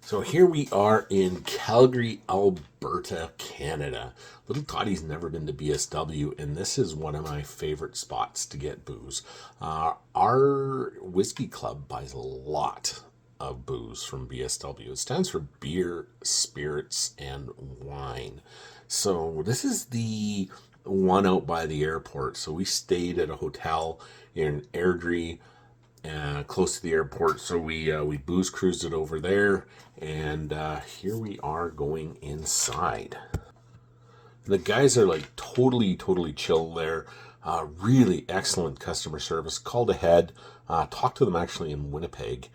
So here we are in Calgary, Alberta, Canada. Little Toddy's never been to BSW, and this is one of my favorite spots to get booze. Our whiskey club buys a lot of booze from BSW. It stands for beer, spirits, and wine. So this is the one out by the airport. So we stayed at a hotel in Airdrie, close to the airport. So we booze cruised it over there, and here we are going inside. The guys are like totally chill there. Really excellent customer service. Called ahead, talked to them actually in Winnipeg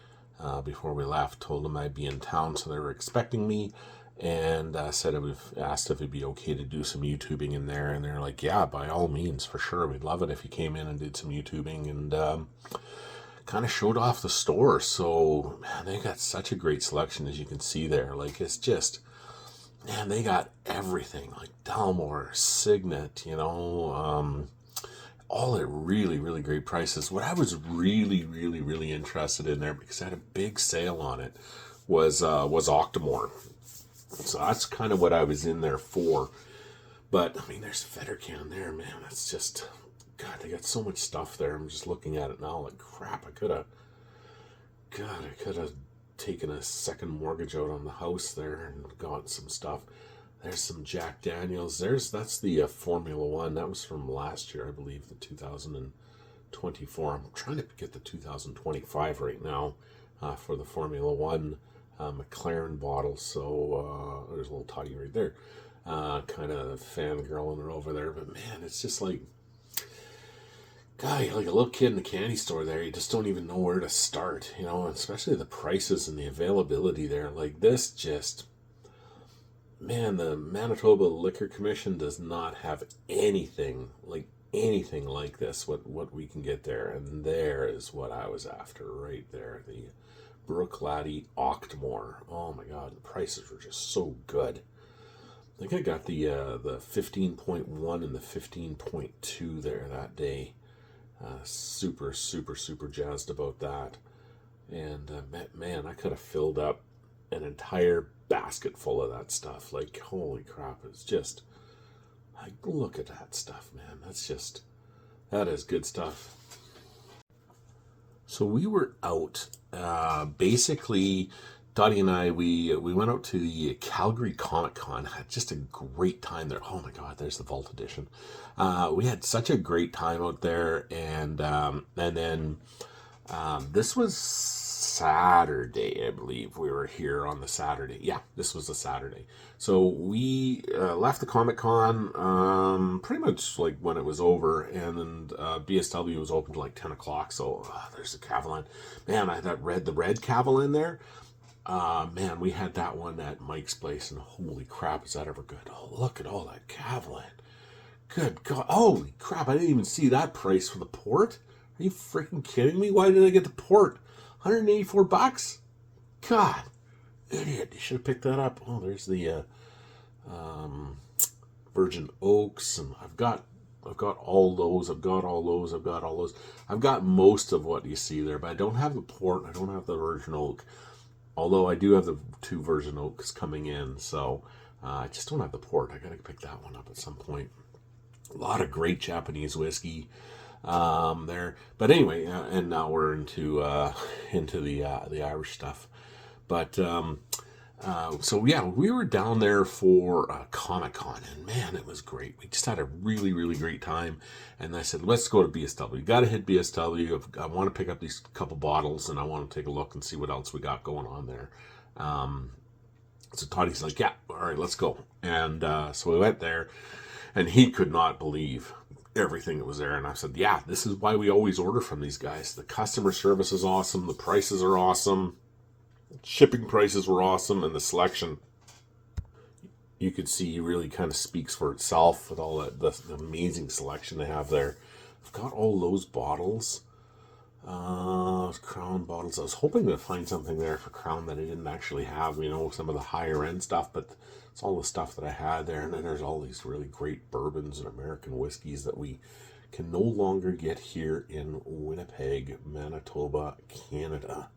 before we left. Told them I'd be in town, so they were expecting me. And said asked if it'd be okay to do some YouTubing in there, and they're like, "Yeah, by all means, for sure. We'd love it if you came in and did some YouTubing." And kind of showed off the store. So man, they got such a great selection, as you can see there. Like, it's just, man, they got everything, like Dalmore, Signet, all at really great prices. What I was really interested in there, because I had a big sale on it, was Octomore. So that's kind of what I was in there for. But I mean, there's Fettercan there, man. That's just, God, they got so much stuff there. I'm just looking at it now like, crap, I could have taken a second mortgage out on the house there and got some stuff. There's some Jack Daniels. That's the Formula One. That was from last year, I believe, the 2024. I'm trying to get the 2025 right now for the Formula One McLaren bottle. So there's a little Toddy right there. Kind of fangirling her over there. But man, it's just like, God, you're like a little kid in the candy store there. You just don't even know where to start, especially the prices and the availability there. Like, this just, man, the Manitoba Liquor Commission does not have anything like this, what we can get there. And there is what I was after right there. The Brooklady Octomore. Oh my God, the prices were just so good. I think I got the 15.1 and the 15.2 there that day. Super jazzed about that. And man, I could have filled up an entire basket full of that stuff. Like, holy crap, it's just, like, look at that stuff, man. That is good stuff. So we were out, basically, Todd and I, we went out to the Calgary Comic Con. Had just a great time there. Oh my God, there's the Vault Edition. We had such a great time out there, and then this was Saturday, I believe. We were here on the Saturday. Yeah, this was the Saturday. So we left the Comic Con pretty much like when it was over, and then BSW was open to like 10 o'clock. So there's the Cavalan. Man, I had the red Cavalan there. Man, we had that one at Mike's place, and holy crap, is that ever good? Oh, look at all that Cavalan. Good God. Holy crap, I didn't even see that price for the port. Are you freaking kidding me? Why did I get the port? $184? God, idiot. You should have picked that up. Oh, there's the Virgin Oaks, and I've got all those. I've got most of what you see there, but I don't have the port. I don't have the Virgin Oak. Although I do have the 2 Virgin Oaks coming in, so I just don't have the port. I gotta pick that one up at some point. A lot of great Japanese whiskey there, but anyway, and now we're into the Irish stuff. But so yeah, we were down there for Comic Con, and man, it was great. We just had a really great time. And I said, let's go to BSW. Got to hit BSW. I want to pick up these couple bottles, and I want to take a look and see what else we got going on there. So Toddy's like, yeah, all right, let's go. And so we went there, and he could not believe everything that was there. And I said, yeah, this is why we always order from these guys. The customer service is awesome. The prices are awesome. Shipping prices were awesome, and the selection, you could see, really kind of speaks for itself with all that the amazing selection they have there. I've got all those bottles, Crown bottles. I was hoping to find something there for Crown that I didn't actually have, some of the higher end stuff, but it's all the stuff that I had there. And then there's all these really great bourbons and American whiskeys that we can no longer get here in Winnipeg, Manitoba, Canada.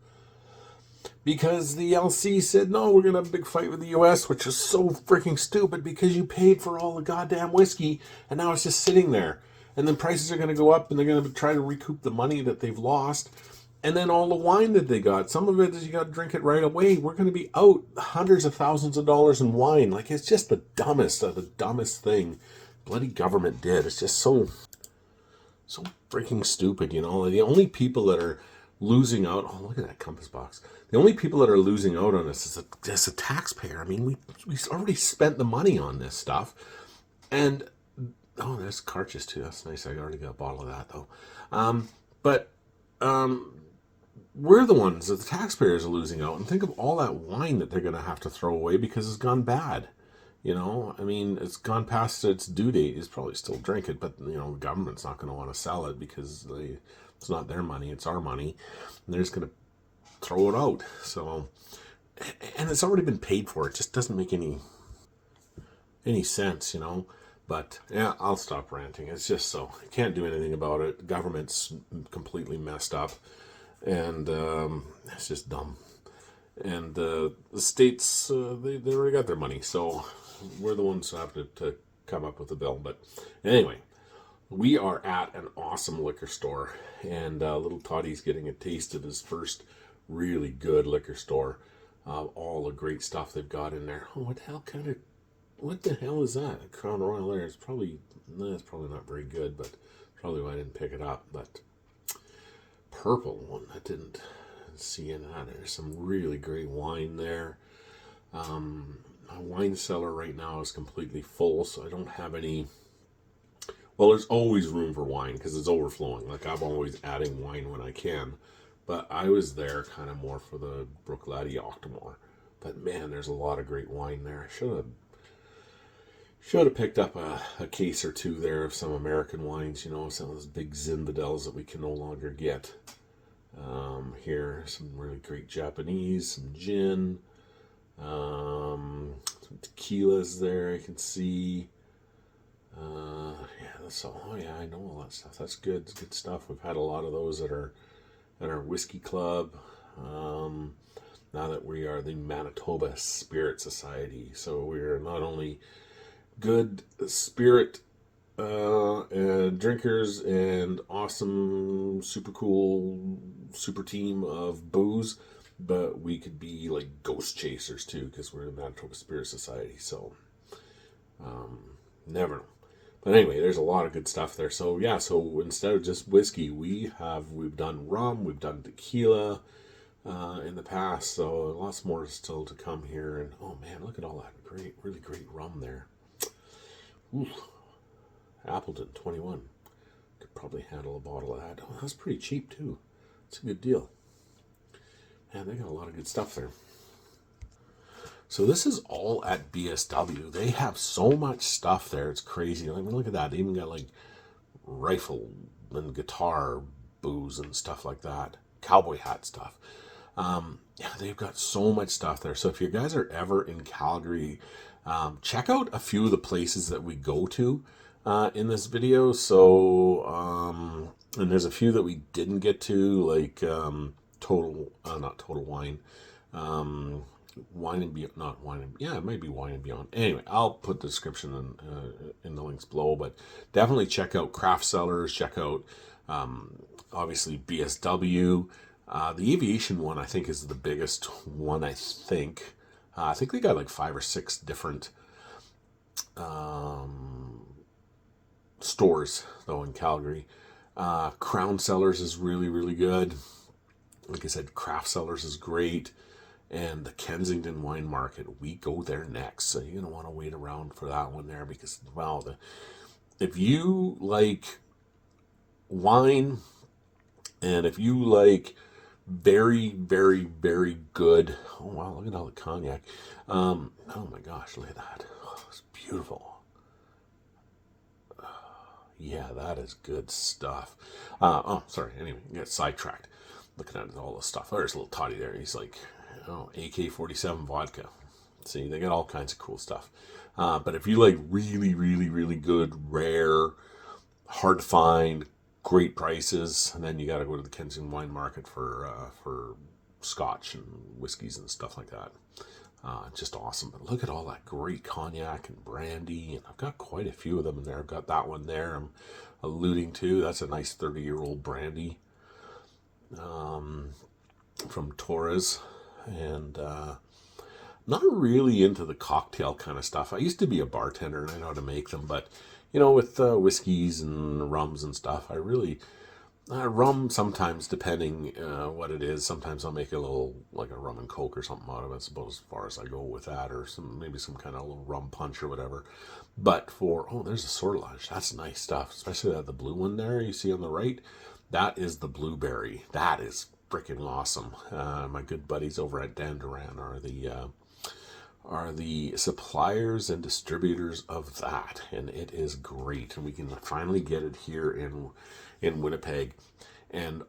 because the LC said, no, we're going to have a big fight with the US, which is so freaking stupid because you paid for all the goddamn whiskey and now it's just sitting there. And then prices are going to go up and they're going to try to recoup the money that they've lost. And then all the wine that they got, some of it is you got to drink it right away. We're going to be out hundreds of thousands of dollars in wine. Like, it's just the dumbest thing bloody government did. It's just so freaking stupid, you know. The only people that are losing out, oh, look at that compass box. The only people that are losing out on this is a taxpayer. I mean, we already spent the money on this stuff. And, oh, there's Carches too. That's nice. I already got a bottle of that, though. We're the ones that the taxpayers are losing out. And think of all that wine that they're going to have to throw away because it's gone bad. You know, I mean, it's gone past its due date. It's probably still drink it, but, you know, the government's not going to want to sell it because it's not their money, it's our money. And they're just going to throw it out. So, and it's already been paid for. It just doesn't make any sense, you know. But, yeah, I'll stop ranting. It's just so. I can't do anything about it. The government's completely messed up. And it's just dumb. And the states, they already got their money. So we're the ones who have to come up with the bill. But anyway, we are at an awesome liquor store. And little Toddy's getting a taste of his first really good liquor store. All the great stuff they've got in there. Oh, what the hell is that? A Crown Royal there. It's probably not very good, but probably why I didn't pick it up. But purple one, I didn't see in that. There's some really great wine there. My wine cellar right now is completely full, so I don't have any. Well, there's always room for wine because it's overflowing. Like, I'm always adding wine when I can. But I was there kind of more for the Brooklady Octomore. But man, there's a lot of great wine there. I should have picked up a case or two there of some American wines, you know, some of those big Zinfandels that we can no longer get. Here, some really great Japanese, some gin, some tequilas there I can see. Yeah, that's all. Oh yeah, I know all that stuff. That's good. It's good stuff. We've had a lot of those at our whiskey club. Now that we are the Manitoba Spirit Society, so we're not only good spirit and drinkers and awesome, super cool, super team of booze, but we could be like ghost chasers too because we're the Manitoba Spirit Society. So never know. But anyway, there's a lot of good stuff there. So yeah, so instead of just whiskey, we've done rum, we've done tequila in the past. So lots more still to come here. And oh man, look at all that really great rum there. Ooh, Appleton 21. Could probably handle a bottle of that. Oh, that's pretty cheap too. It's a good deal. Man, they got a lot of good stuff there. So this is all at BSW. They have so much stuff there. It's crazy. I mean, look at that. They even got like rifle and guitar booze and stuff like that. Cowboy hat stuff. Yeah, they've got so much stuff there. So if you guys are ever in Calgary, check out a few of the places that we go to in this video. So, and there's a few that we didn't get to, like not Total Wine. Wine and Beyond, not Wine and, yeah, it might be Wine and Beyond. Anyway, I'll put the description in the links below, but definitely check out Craft Cellars, check out, obviously BSW. The aviation one, I think, is the biggest one, I think. I think they got like 5 or 6 different stores, though, in Calgary. Crown Cellars is really, really good. Like I said, Craft Cellars is great. And the Kensington Wine Market, we go there next. So you're going to want to wait around for that one there because, wow, if you like wine and if you like very, very, very good, oh, wow, look at all the cognac. Oh, my gosh, look at that. Oh, it's beautiful. Yeah, that is good stuff. Oh, sorry. Anyway, get sidetracked. Looking at all the stuff. There's a little Toddy there. He's like, AK-47 vodka. See, they got all kinds of cool stuff. But if you like really, really, really good, rare, hard to find, great prices, and then you got to go to the Kensington Wine Market for scotch and whiskeys and stuff like that. Just awesome. But look at all that great cognac and brandy, and I've got quite a few of them in there. I've got that one there I'm alluding to. That's a nice 30-year-old brandy from Torres. And not really into the cocktail kind of stuff. I used to be a bartender and I know how to make them, but with whiskeys and rums and stuff, I really rum sometimes, depending what it is. Sometimes I'll make a little, like a rum and coke or something out of it. That's about as far as I go with that, or maybe some kind of little rum punch or whatever. But there's a sortilage. That's nice stuff, especially the blue one there you see on the right. That is the blueberry. That is freaking awesome. My good buddies over at Dan Duran are the suppliers and distributors of that, and it is great. And we can finally get it here in Winnipeg. And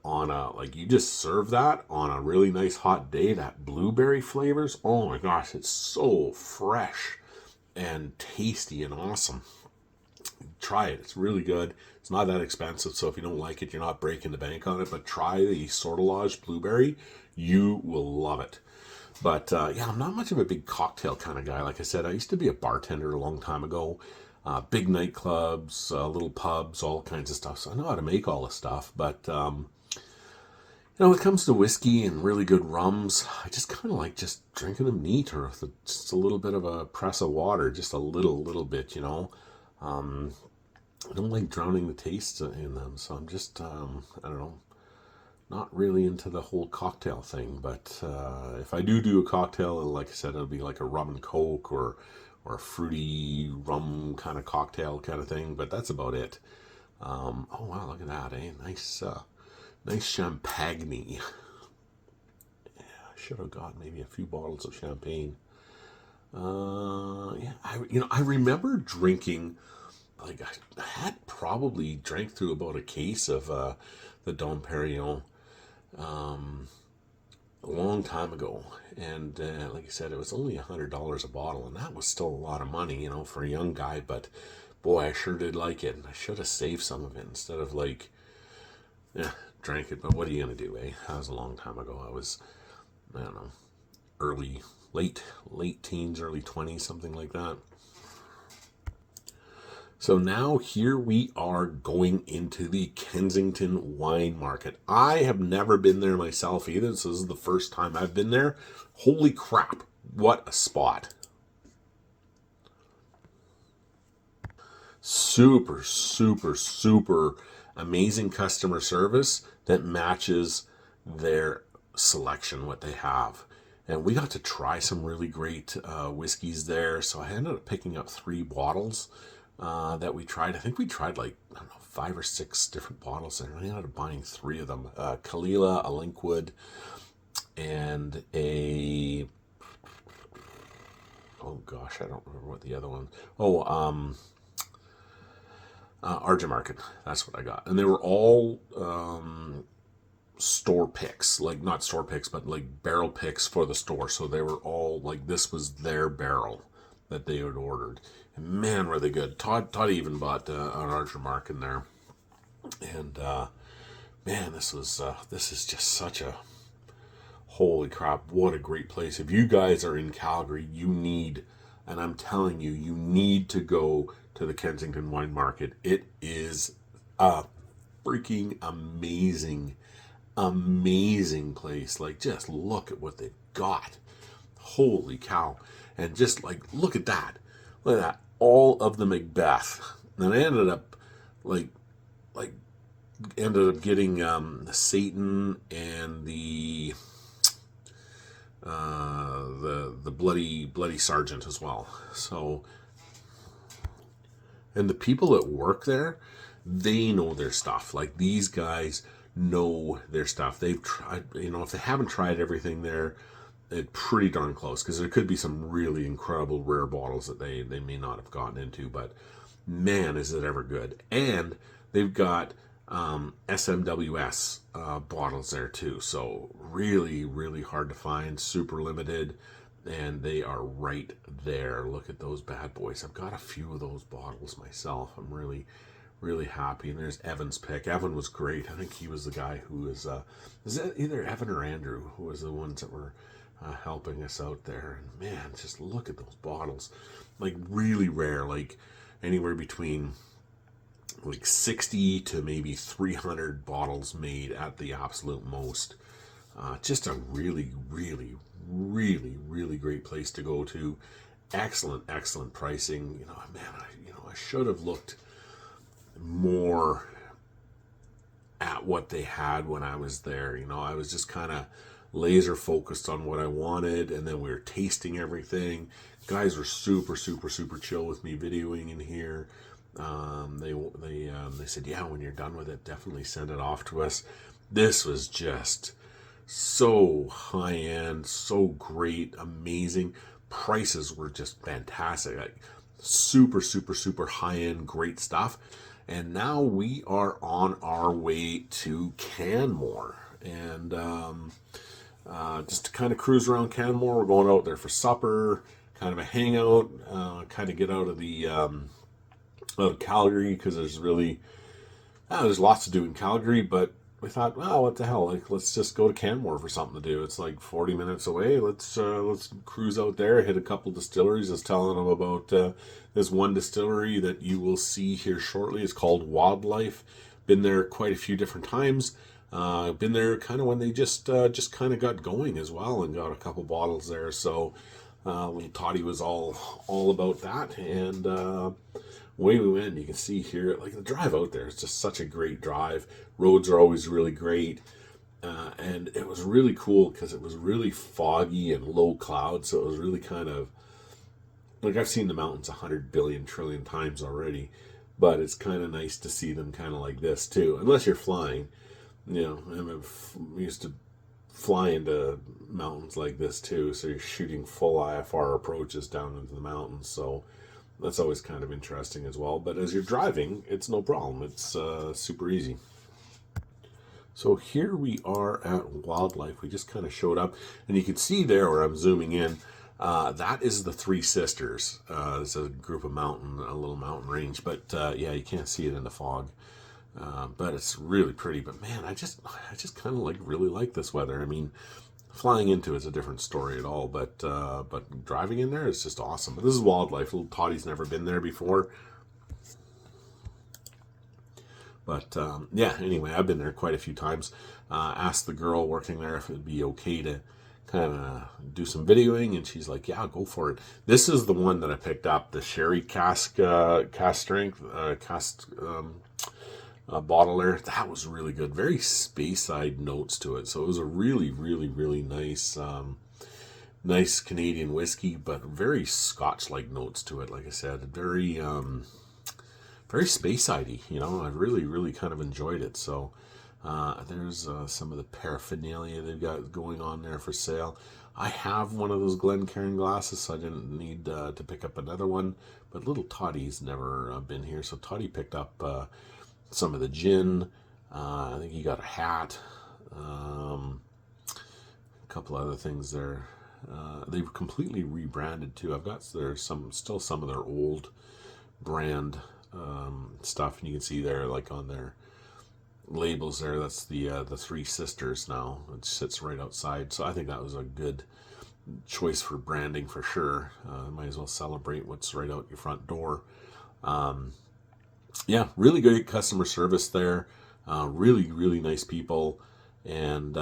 you just serve that on a really nice hot day, that blueberry flavors, oh my gosh, it's so fresh and tasty and awesome. Try it. It's really good. It's not that expensive, so if you don't like it, you're not breaking the bank on it, but try the sortilage blueberry. You will love it. But I'm not much of a big cocktail kind of guy. Like I said, I used to be a bartender a long time ago. Big nightclubs, little pubs, all kinds of stuff. So I know how to make all this stuff. But, when it comes to whiskey and really good rums, I just kind of like just drinking them neat, or with just a little bit of a press of water, just a little bit, I don't like drowning the taste in them. So I'm just, I don't know, not really into the whole cocktail thing. But if I do a cocktail, like I said, it'll be like a rum and coke or a fruity rum kind of cocktail kind of thing. But that's about it. Oh wow, look at that, eh? Nice champagne. Yeah, I should have got maybe a few bottles of champagne. I remember drinking. Like I had probably drank through about a case of the Dom Perignon a long time ago, and like I said, it was only $100 a bottle, and that was still a lot of money, for a young guy. But boy, I sure did like it, and I should have saved some of it instead of drank it. But what are you gonna do, eh? That was a long time ago. I was, I don't know, late teens, early 20s, something like that. So now here we are going into the Kensington wine market. I have never been there myself either, so this is the first time I've been there. Holy crap, what a spot. Super, super, super amazing customer service that matches their selection, what they have. And we got to try some really great whiskeys there, so I ended up picking up 3 bottles. That we tried. I think we tried 5 or 6 different bottles there. I ended up buying 3 of them. Kalila, a Linkwood, and a... oh gosh, I don't remember what the other one... Argent Market. That's what I got. And they were all store picks. Not store picks, but barrel picks for the store. So they were all this was their barrel that they had ordered. And man, were they good. Todd even bought an Archer Mark in there. And man, this is just such a, holy crap, what a great place. If you guys are in Calgary, and I'm telling you, you need to go to the Kensington Wine Market. It is a freaking amazing place. Just look at what they've got. Holy cow. And just look at that. Look at that. All of the Macbeth. And I ended up getting the Satan and the bloody sergeant as well. So, and the people that work there, they know their stuff. These guys know their stuff. They've tried, if they haven't tried everything there, it's pretty darn close, because there could be some really incredible rare bottles that they may not have gotten into, but man, is it ever good. And they've got SMWS bottles there too, so really, really hard to find, super limited, and they are right there. Look at those bad boys. I've got a few of those bottles myself. I'm really, really happy. And there's Evan's pick. Evan was great. I think he was the guy who was it either Evan or Andrew who was the ones that were helping us out there. And man, just look at those bottles, like really rare, like anywhere between like 60 to maybe 300 bottles made at the absolute most. Just a really, really, really, really great place to go to. Excellent, excellent pricing. You know, man, I should have looked more at what they had when I was there. You know, I was just kind of laser focused on what I wanted, and then we were tasting everything. Guys were super, super, super chill with me videoing in here. They said, yeah, when you're done with it, definitely send it off to us. This was just so high end, so great, amazing. Prices were just fantastic, like super, super, super high end, great stuff. And now we are on our way to Canmore, and just to kind of cruise around Canmore. We're going out there for supper, kind of a hangout, kind of get out of the out of Calgary, because there's lots to do in Calgary, but we thought, well, what the hell? Like, let's just go to Canmore for something to do. It's like 40 minutes away. Let's cruise out there, hit a couple distilleries. I was telling them about this one distillery that you will see here shortly. It's called Wildlife. Been there quite a few different times. Been there kind of when they just kind of got going as well, and got a couple bottles there. So little Toddy was all about that, and away we went. You can see here, like the drive out there is just such a great drive. Roads are always really great, and it was really cool because it was really foggy and low cloud, so it was really kind of like, I've seen the mountains 100 billion trillion times already, but it's kind of nice to see them kind of like this too, unless you're flying. You know, we used to fly into mountains like this too, so you're shooting full IFR approaches down into the mountains, so that's always kind of interesting as well. But as you're driving, it's no problem. It's super easy. So here we are at Wildlife. We just kind of showed up, and you can see there where I'm zooming in, that is the Three Sisters. It's a group of a little mountain range, but yeah, you can't see it in the fog. But it's really pretty. But man, I just kind of really like this weather. I mean, flying into it's a different story at all, but driving in there is just awesome. But this is Wildlife. Little Toddy's never been there before. But yeah, anyway, I've been there quite a few times. Asked the girl working there if it'd be okay to kind of do some videoing, and she's like, yeah, go for it. This is the one that I picked up, the sherry cask strength bottle there. That was really good. Very Speyside notes to it. So it was a really, really, really nice nice Canadian whiskey, but very Scotch-like notes to it. Like I said, very very Speyside-y. You know, I really, really kind of enjoyed it. So there's some of the paraphernalia they've got going on there for sale. I have one of those Glencairn glasses, so I didn't need to pick up another one. But little Toddy's never been here, so Toddy picked up some of the gin. I think he got a hat. A couple other things there. They've completely rebranded too. I've got still some of their old brand stuff, and you can see there, like on their labels there, that's the Three Sisters now. It sits right outside, so I think that was a good choice for branding for sure. Might as well celebrate what's right out your front door. Yeah, really great customer service there. Really, really nice people. And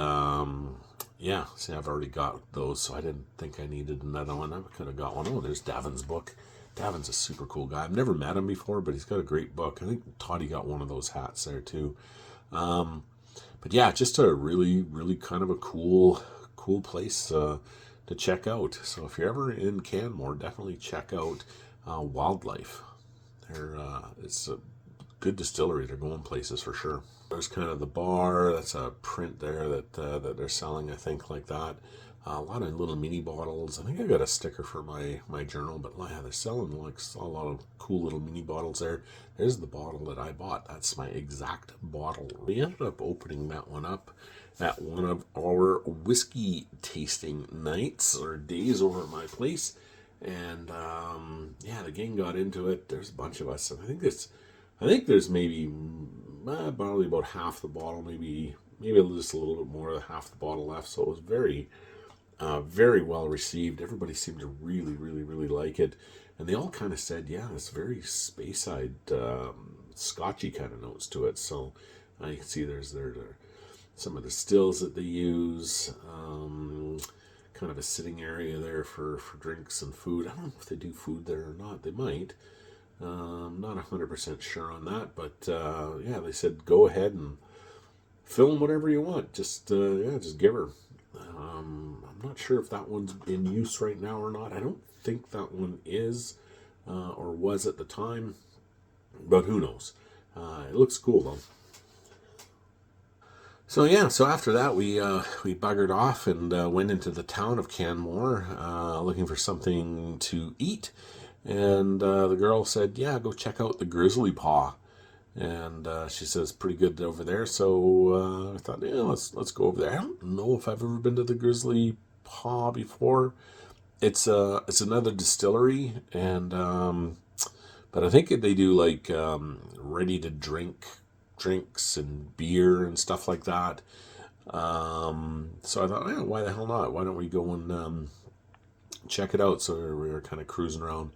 yeah, see, I've already got those, so I didn't think I needed another one. I could have got one. Oh, there's Davin's book. Davin's a super cool guy. I've never met him before, but he's got a great book. I think Toddy got one of those hats there too. But yeah, just a really, really kind of a cool place to check out. So if you're ever in Canmore, definitely check out Wildlife. It's a good distillery. They're going places for sure. There's kind of the bar. That's a print there that they're selling, I think, like that. A lot of little mini bottles. I think I got a sticker for my journal, but yeah, they're selling like a lot of cool little mini bottles there. There's the bottle that I bought. That's my exact bottle. We ended up opening that one up at one of our whiskey tasting nights or days over at my place. And yeah, the gang got into it. There's a bunch of us, and I think I think there's maybe probably about half the bottle, maybe just a little bit more than half the bottle left. So it was very well received. Everybody seemed to really, really, really like it, and they all kind of said, "Yeah, it's very Speyside, Scotchy kind of notes to it." So you can see there's some of the stills that they use. Kind of a sitting area there for drinks and food. I don't know if they do food there or not. They might. Not 100% sure on that, but yeah, they said go ahead and film whatever you want. Just give her. I'm not sure if that one's in use right now or not. I don't think that one is or was at the time, but who knows? It looks cool though. So yeah, so after that we buggered off and went into the town of Canmore looking for something to eat, and the girl said, "Yeah, go check out the Grizzly Paw," and she says pretty good over there. So I thought, yeah, let's go over there. I don't know if I've ever been to the Grizzly Paw before. It's another distillery, and but I think they do like ready to drink drinks and beer and stuff like that. So I thought, yeah, why the hell not? Why don't we go and check it out? So we were kind of cruising around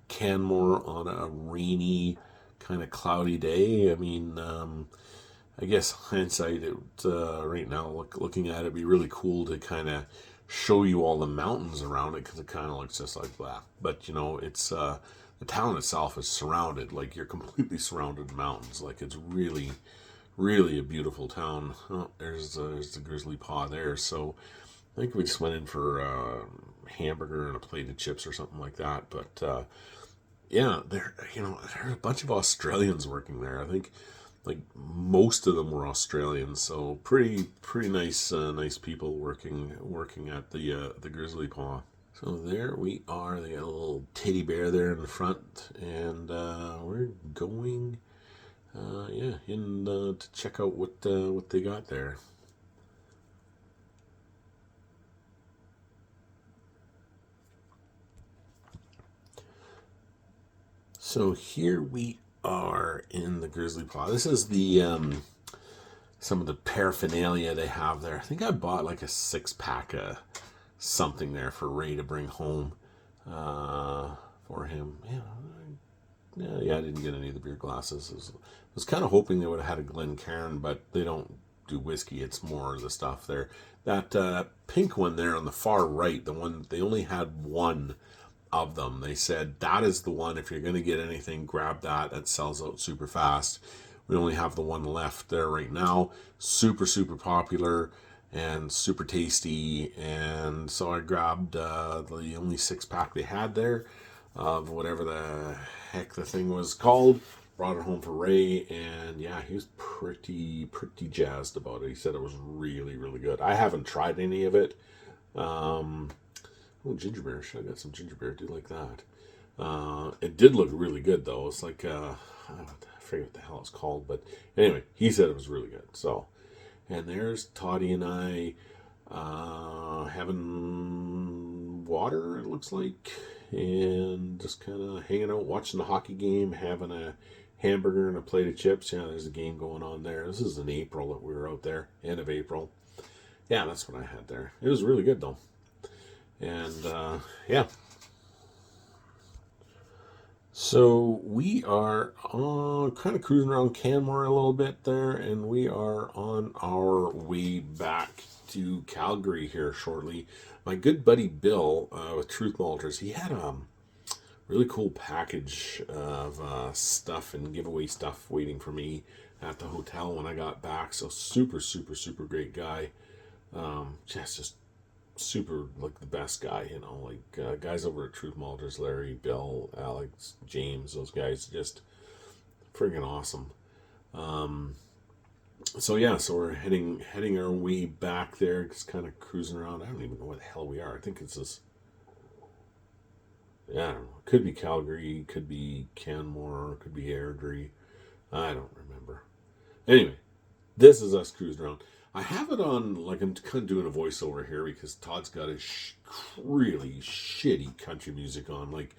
Canmore on a rainy, kind of cloudy day. I mean, I guess hindsight, right now, looking at it, it'd be really cool to kind of show you all the mountains around it, because it kind of looks just like that. But, it's the town itself is surrounded, like you're completely surrounded in mountains. Like it's really, really a beautiful town. Oh, there's the Grizzly Paw there. So I think we just went in for a hamburger and a plate of chips or something like that. But yeah, there's a bunch of Australians working there. I think like most of them were Australians. So pretty nice people working at the Grizzly Paw. So there we are. They got a little teddy bear there in the front, and we're going, in to check out what they got there. So here we are in the Grizzly Paw. This is the some of the paraphernalia they have there. I think I bought like a 6-pack of something there for Ray to bring home for him. Yeah, I didn't get any of the beer glasses. I was kind of hoping they would have had a Glencairn, but they don't do whiskey. It's more of the stuff there. That pink one there on the far right, the one, they only had one of them. They said that is the one. If you're going to get anything, grab that. That sells out super fast. We only have the one left there right now. Super popular and super tasty, and so I grabbed the only 6-pack they had there of whatever the heck the thing was called. Brought it home for Ray, and yeah, he was pretty jazzed about it. He said it was really, really good. I haven't tried any of it. Ginger beer. Should have got some ginger beer. I do like that. It did look really good though. It's like I forget what the hell it's called, but anyway, he said it was really good. So. And there's Toddy and I having water, it looks like, and just kind of hanging out, watching the hockey game, having a hamburger and a plate of chips. Yeah, there's a game going on there. This is in April that we were out there, end of April. Yeah, that's what I had there. It was really good, though. And, yeah. So we are kind of cruising around Canmore a little bit there, and we are on our way back to Calgary here shortly. My good buddy Bill with Truth Malters, he had a really cool package of stuff and giveaway stuff waiting for me at the hotel when I got back. So super great guy. Just super, like, the best guy, like guys over at Truth Malters, Larry, Bill, Alex, James, those guys, just friggin' awesome. So we're heading our way back there, just kind of cruising around. I don't even know where the hell we are. I think it's this, I don't know, could be Calgary, could be Canmore, could be Airdrie, I don't remember. Anyway, this is us cruising around. I have it on, like, I'm kind of doing a voiceover here because Todd's got his really shitty country music on. Like,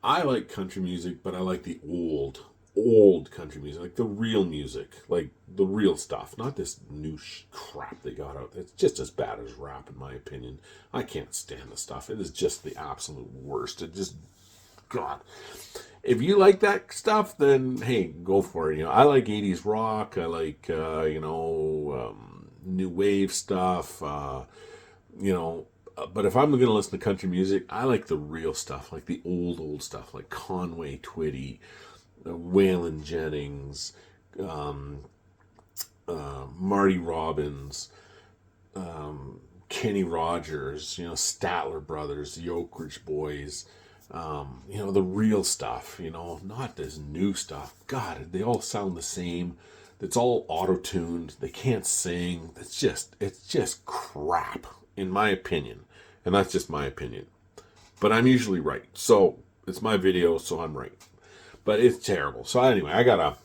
I like country music, but I like the old old country music, like the real music, like the real stuff, not this new crap they got out. It's just as bad as rap, in my opinion. I can't stand the stuff. It is just the absolute worst. It just, God. If you like that stuff, then hey, go for it. I like 80s rock. I like, new wave stuff. But if I'm going to listen to country music, I like the real stuff, like the old stuff, like Conway Twitty, Waylon Jennings, Marty Robbins, Kenny Rogers, Statler Brothers, the Oak Ridge Boys, the real stuff, not this new stuff. God, they all sound the same. It's all auto-tuned. They can't sing. It's just crap, in my opinion. And that's just my opinion. But I'm usually right. So it's my video, so I'm right. But it's terrible. So anyway, I got to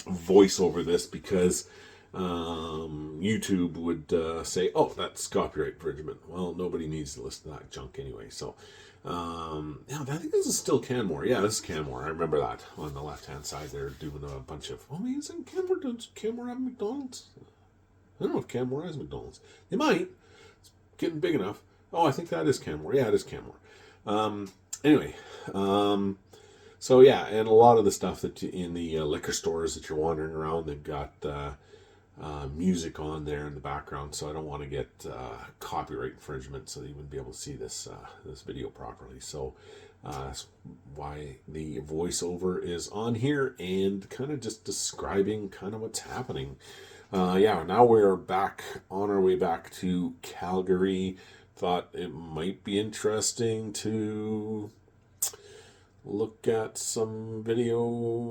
voice over this because YouTube would say, oh, that's copyright infringement. Well, nobody needs to listen to that junk anyway. So, I think this is still Canmore. Yeah, this is Canmore. I remember that on the left-hand side. They're doing a bunch of, isn't Canmore, does Canmore have McDonald's? I don't know if Canmore has McDonald's. They might. It's getting big enough. Oh, I think that is Canmore. Yeah, it is Canmore. Anyway, so yeah, and a lot of the stuff that in the liquor stores that you're wandering around, they've got music on there in the background, so I don't want to get copyright infringement, so that you wouldn't be able to see this video properly. So that's why the voiceover is on here and kind of just describing kind of what's happening. Now we're back on our way back to Calgary. Thought it might be interesting to look at some video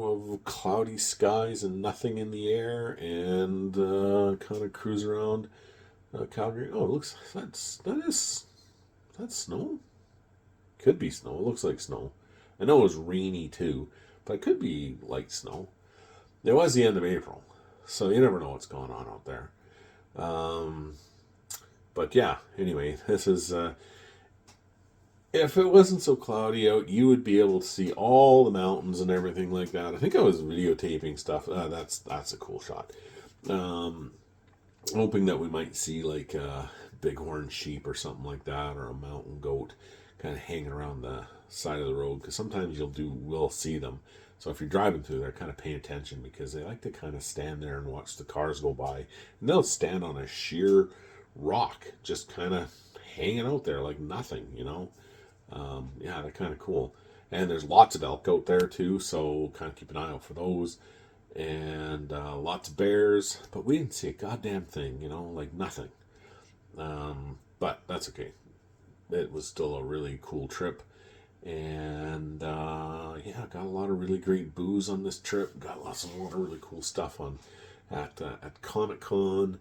of cloudy skies and nothing in the air, and kind of cruise around Calgary. Oh, it looks that's snow. Could be snow. It looks like snow. I know it was rainy too, but it could be light snow. It was the end of April, so you never know what's going on out there. But yeah, anyway, this is. If it wasn't so cloudy out, you would be able to see all the mountains and everything like that. I think I was videotaping stuff. That's a cool shot. Hoping that we might see like a bighorn sheep or something like that, or a mountain goat kind of hanging around the side of the road, because sometimes we'll see them. So if you're driving through there, kind of pay attention, because they like to kind of stand there and watch the cars go by. And they'll stand on a sheer rock, just kind of hanging out there like nothing, they're kind of cool. And there's lots of elk out there too, so kind of keep an eye out for those. And lots of bears, but we didn't see a goddamn thing, like nothing. But that's okay. It was still a really cool trip. And got a lot of really great booze on this trip. Got a lot of really cool stuff at Comic Con.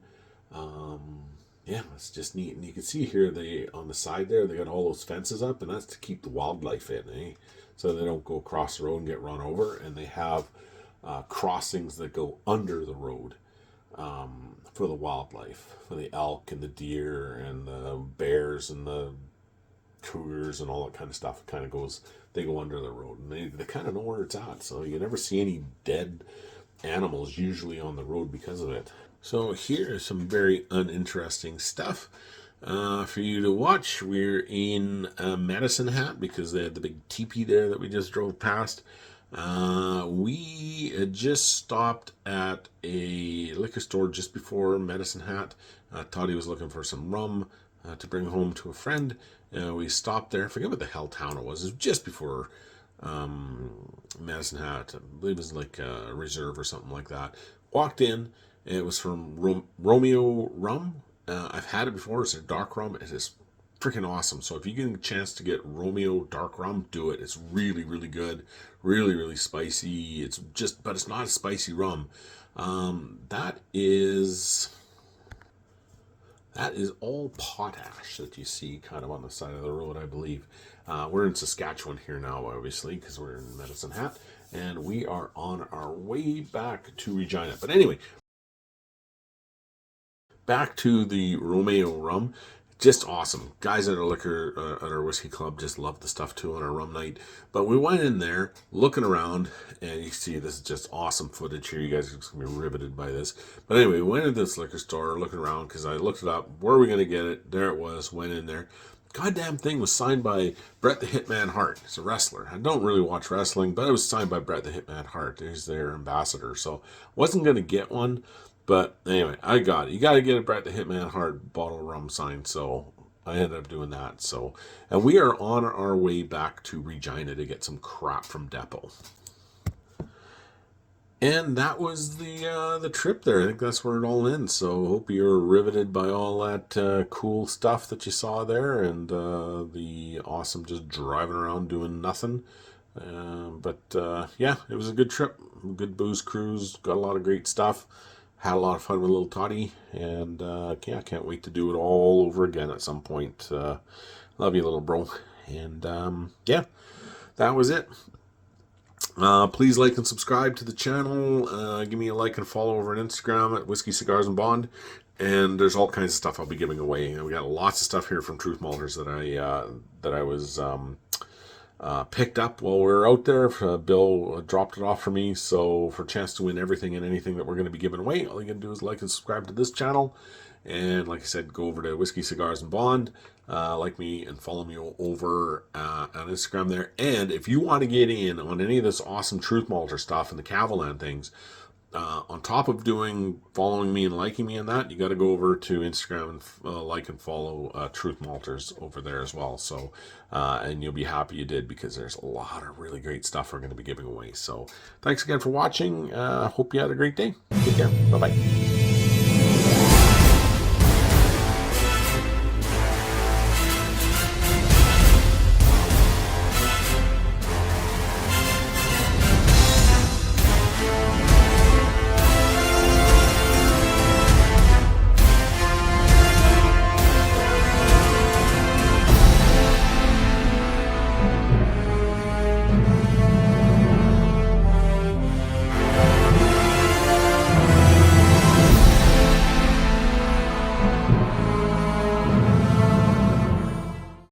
It's just neat. And you can see here, on the side there, they got all those fences up, and that's to keep the wildlife in, so they don't go across the road and get run over. And they have crossings that go under the road for the wildlife, for the elk and the deer and the bears and the cougars and all that kind of stuff. They go under the road, and they kind of know where it's at, so you never see any dead animals usually on the road because of it. So here is some very uninteresting stuff for you to watch. We're in Medicine Hat because they had the big teepee there that we just drove past. We had just stopped at a liquor store just before Medicine Hat. Toddy was looking for some rum to bring home to a friend. We stopped there. I forget what the hell town it was. It was just before Medicine Hat. I believe it was like a reserve or something like that. Walked in. It was from Romeo Rum. I've had it before. It's a dark rum. It is freaking awesome. So if you get a chance to get Romeo dark rum, do it. It's really, really good. Really, really spicy. But it's not a spicy rum. That is all potash that you see kind of on the side of the road, I believe. We're in Saskatchewan here now, obviously, because we're in Medicine Hat. And we are on our way back to Regina. But anyway, back to the Romeo rum. Just awesome. Guys at our liquor, at our whiskey club just love the stuff too on our rum night. But we went in there looking around, and you see this is just awesome footage here. You guys are just going to be riveted by this. But anyway, we went into this liquor store looking around because I looked it up. Where are we going to get it? There it was. Went in there. Goddamn thing was signed by Bret the Hitman Hart. He's a wrestler. I don't really watch wrestling, but it was signed by Bret the Hitman Hart. He's their ambassador. So wasn't going to get one. But anyway, I got it. You got to get a Bret the Hitman Hart bottle of rum signed. So I ended up doing that. So, and we are on our way back to Regina to get some crap from Depot. And that was the trip there. I think that's where it all ends. So hope you're riveted by all that cool stuff that you saw there, and the awesome just driving around doing nothing. But yeah, it was a good trip. Good booze cruise. Got a lot of great stuff. Had a lot of fun with little Toddy, and yeah, can't wait to do it all over again at some point. Love you, little bro. And yeah, that was it. Please like and subscribe to the channel. Give me a like and follow over on Instagram at Whiskey Cigars and Bond. And there's all kinds of stuff I'll be giving away. We got lots of stuff here from Truth Malters that I was picked up while we were out there. Bill dropped it off for me. So for a chance to win everything and anything that we're going to be giving away, all you got to do is like and subscribe to this channel. And like I said, go over to Whiskey Cigars and Bond. Like me and follow me over on Instagram there. And if you want to get in on any of this awesome Truth Malter stuff and the Cavalan things, on top of following me and liking me and that, you got to go over to Instagram and like and follow Truth Malters over there as well. So, and you'll be happy you did, because there's a lot of really great stuff we're going to be giving away. So thanks again for watching. Hope you had a great day. Take care. Bye-bye.